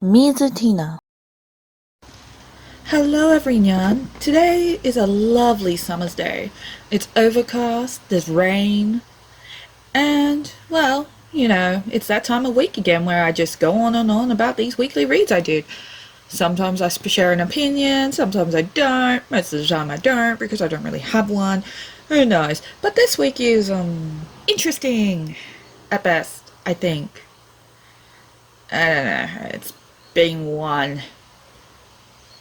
Mizutina. Hello everyone. Today is a lovely summer's day. It's overcast, there's rain, and well, it's that time of week again where I just go on and on about these weekly reads I did. Sometimes I share an opinion, sometimes I don't. Most of the time I don't because I don't really have one. Who knows? But this week is interesting at best, I think. I don't know. It's been one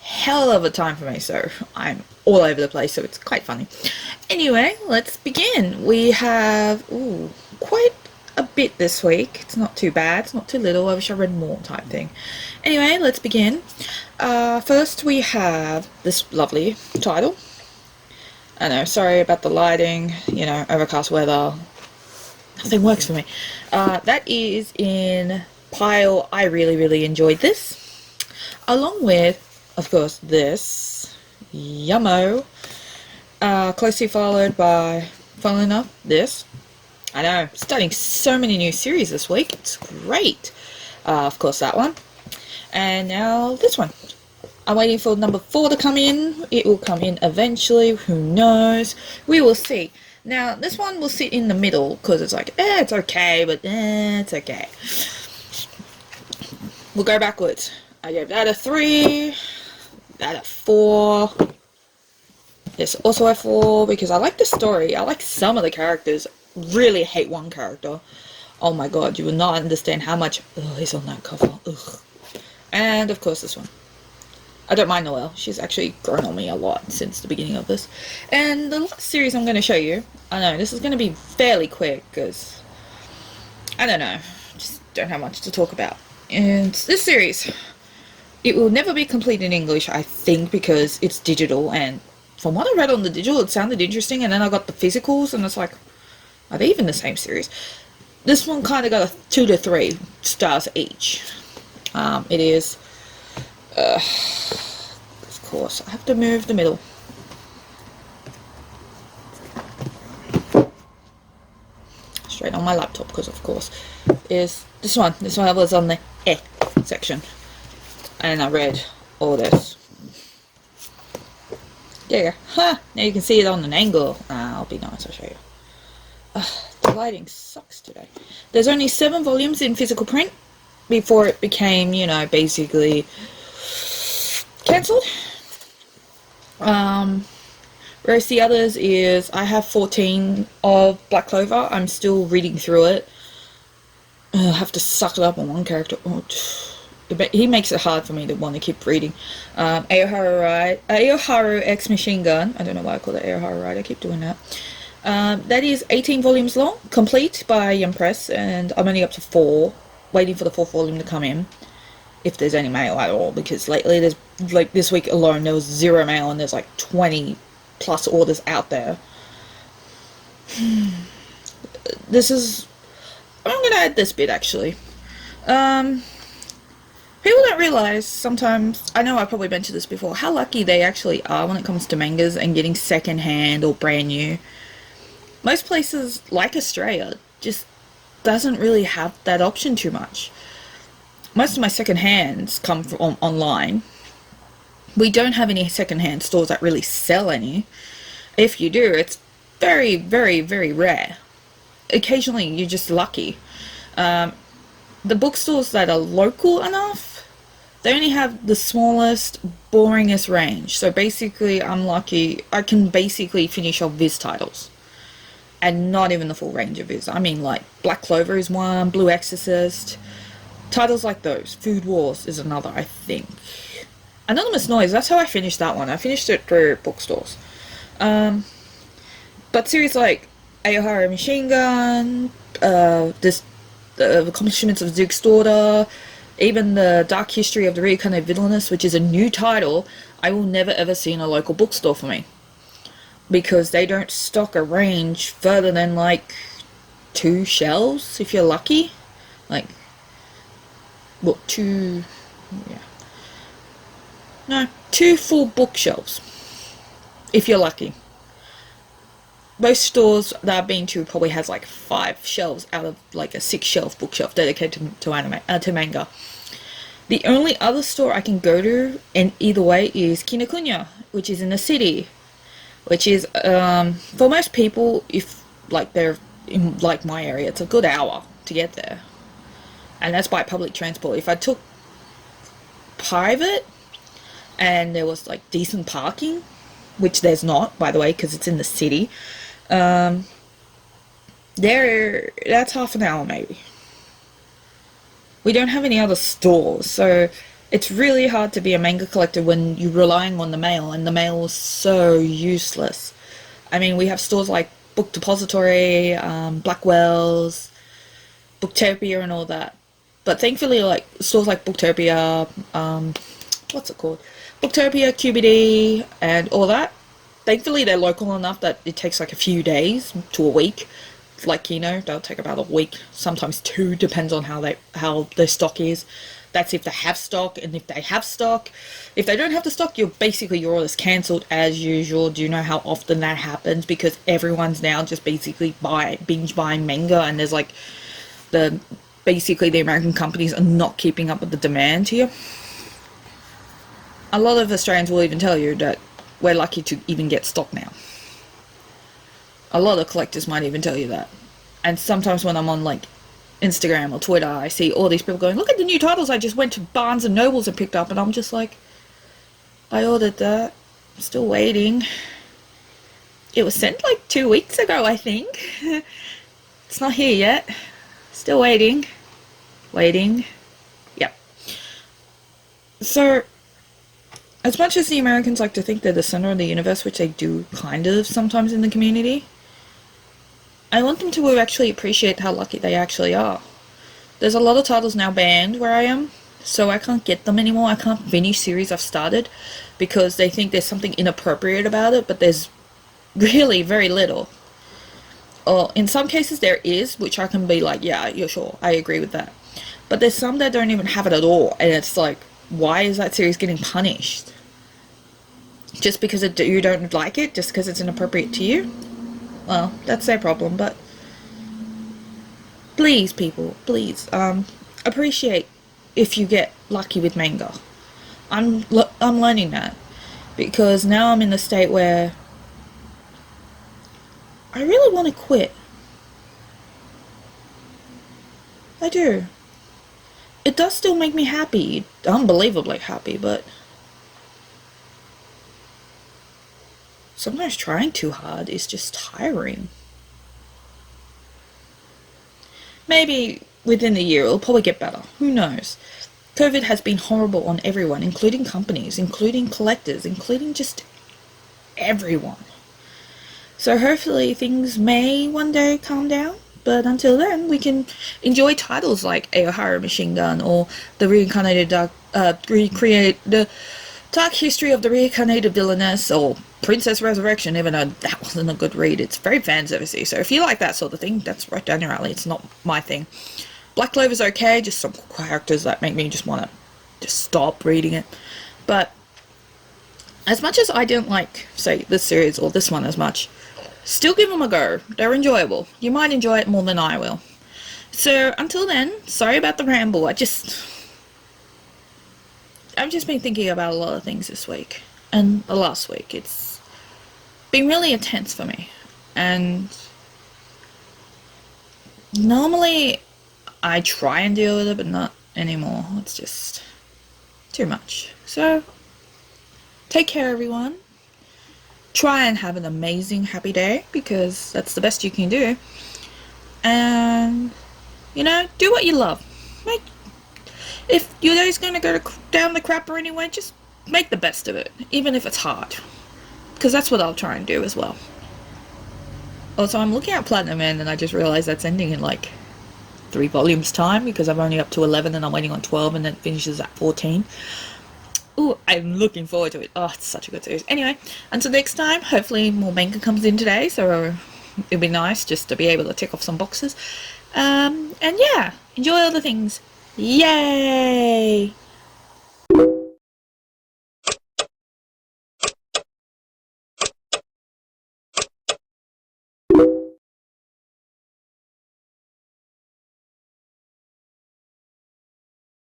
hell of a time for me, so I'm all over the place, so it's quite funny. Anyway, let's begin. We have quite a bit this week. It's not too bad, it's not too little. I wish I read more type thing. Anyway, let's begin. First, we have this lovely title. I know, sorry about the lighting, overcast weather. Nothing works for me. That is in pile I really enjoyed this. Along with, of course, this Yummo, closely followed by, funnily enough, this. I know, starting so many new series this week. It's great. Of course, that one. And now this one. I'm waiting for number 4 to come in. It will come in eventually. Who knows? We will see. Now, this one will sit in the middle because it's like, it's okay, but it's okay. We'll go backwards. I gave that a 3. That a 4. It's also a 4 because I like the story. I like some of the characters. Really hate one character. Oh my god, you will not understand how much is on that cover. Ugh. And of course this one. I don't mind Noelle. She's actually grown on me a lot since the beginning of this. And the last series I'm going to show you, I know this is going to be fairly quick because I don't know, just don't have much to talk about. And this series, it will never be complete in English, I think, because it's digital, and from what I read on the digital, it sounded interesting, and then I got the physicals, and it's like, are they even the same series? This one kind of got a 2 to 3 stars each. It is, of course, I have to move the middle. Straight on my laptop, because of course, is this one. This one was on the section. And I read all this. There. Ha! Now you can see it on an angle. I'll be nice, I'll show you. The lighting sucks today. There's only 7 volumes in physical print before it became, basically cancelled. Whereas the others is, I have 14 of Black Clover. I'm still reading through it. I have to suck it up on one character. He makes it hard for me to want to keep reading. Aoharu X Machine Gun. I don't know why I call it Aoharu Ride. I keep doing that. That is 18 volumes long, complete by Young Press, and I'm only up to 4, waiting for the 4th volume to come in, if there's any mail at all, because lately there's, like this week alone, there was 0 mail, and there's like 20 plus orders out there. This is, I'm going to add this bit actually. People don't realise sometimes, I know I probably mentioned this before, how lucky they actually are when it comes to mangas and getting second hand or brand new. Most places, like Australia, just doesn't really have that option too much. Most of my second hands come from online. We don't have any second hand stores that really sell any. If you do, it's very rare. Occasionally you're just lucky. The bookstores that are local enough, they only have the smallest, boringest range. So basically, I'm lucky. I can basically finish off Viz titles. And not even the full range of Viz. I mean, like, Black Clover is one, Blue Exorcist. Titles like those. Food Wars is another, I think. Anonymous Noise, that's how I finished that one. I finished it through bookstores. But series like Aoharu Machine Gun, the Accomplishments of Zeke's Daughter, even the Dark History of the Reincarnated Villainess, which is a new title, I will never ever see in a local bookstore for me. Because they don't stock a range further than like 2 shelves, if you're lucky. Like, what, 2, yeah. No, 2 full bookshelves, if you're lucky. Most stores that I've been to probably has like 5 shelves out of like a 6 shelf bookshelf dedicated to anime, to manga. The only other store I can go to in either way is Kinokuniya, which is in the city, which is for most people, if like they're in like my area, it's a good hour to get there, and that's by public transport. If I took private and there was like decent parking, which there's not, by the way, because it's in the city, that's half an hour maybe. We don't have any other stores, so it's really hard to be a manga collector when you're relying on the mail, and the mail is so useless. I mean, we have stores like Book Depository, Blackwell's, Booktopia, and all that. But thankfully, like stores like Booktopia, what's it called? Booktopia, QBD, and all that. Thankfully, they're local enough that it takes like a few days to a week. Like, you know, they'll take about a week, sometimes two, depends on how their stock is. That's if they have stock, and if they have stock. If they don't have the stock, your order's cancelled as usual. Do you know how often that happens? Because everyone's now just basically binge buying manga, and there's like basically the American companies are not keeping up with the demand here. A lot of Australians will even tell you that we're lucky to even get stock now. A lot of collectors might even tell you that. And sometimes when I'm on like Instagram or Twitter, I see all these people going, look at the new titles I just went to Barnes and Nobles and picked up, and I'm just like, I ordered that, I'm still waiting. It was sent like 2 weeks ago, I think. It's not here yet. Still waiting. Yep. So as much as the Americans like to think they're the center of the universe, which they do kind of sometimes in the community, I want them to actually appreciate how lucky they actually are. There's a lot of titles now banned where I am, so I can't get them anymore. I can't finish series I've started because they think there's something inappropriate about it, but there's really very little. Or in some cases there is, which I can be like, yeah, you're sure, I agree with that. But there's some that don't even have it at all, and it's like, why is that series getting punished? Just because you don't like it? Just because it's inappropriate to you? Well, that's their problem, but please, people, please, appreciate if you get lucky with manga. I'm learning that, because now I'm in the state where I really want to quit. I do. It does still make me happy, unbelievably happy, but sometimes trying too hard is just tiring. Maybe within the year it'll probably get better. Who knows? COVID has been horrible on everyone, including companies, including collectors, including just everyone. So hopefully things may one day calm down. But until then, we can enjoy titles like Aoharu Machine Gun or the the Dark History of the Reincarnated Villainess, or Princess Resurrection, even though that wasn't a good read. It's very fan servicey. So if you like that sort of thing, that's right down your alley. It's not my thing. Black Clover's okay, just some characters that make me just want to just stop reading it. But as much as I didn't like, say, this series or this one as much, still give them a go. They're enjoyable. You might enjoy it more than I will. So until then, sorry about the ramble. I've just been thinking about a lot of things this week and the last week. It's been really intense for me, and normally I try and deal with it, but not anymore. It's just too much. So take care, everyone. Try and have an amazing, happy day, because that's the best you can do. And, you know, do what you love. If your day's going to go down the crapper anyway, just make the best of it, even if it's hard. Because that's what I'll try and do as well. Also, I'm looking at Platinum Man, and I just realized that's ending in like 3 volumes time, because I'm only up to 11 and I'm waiting on 12, and then it finishes at 14. Ooh, I'm looking forward to it. Oh, it's such a good series. Anyway, until next time, hopefully more manga comes in today, so it'll be nice just to be able to tick off some boxes. And yeah, enjoy all the things. Yay!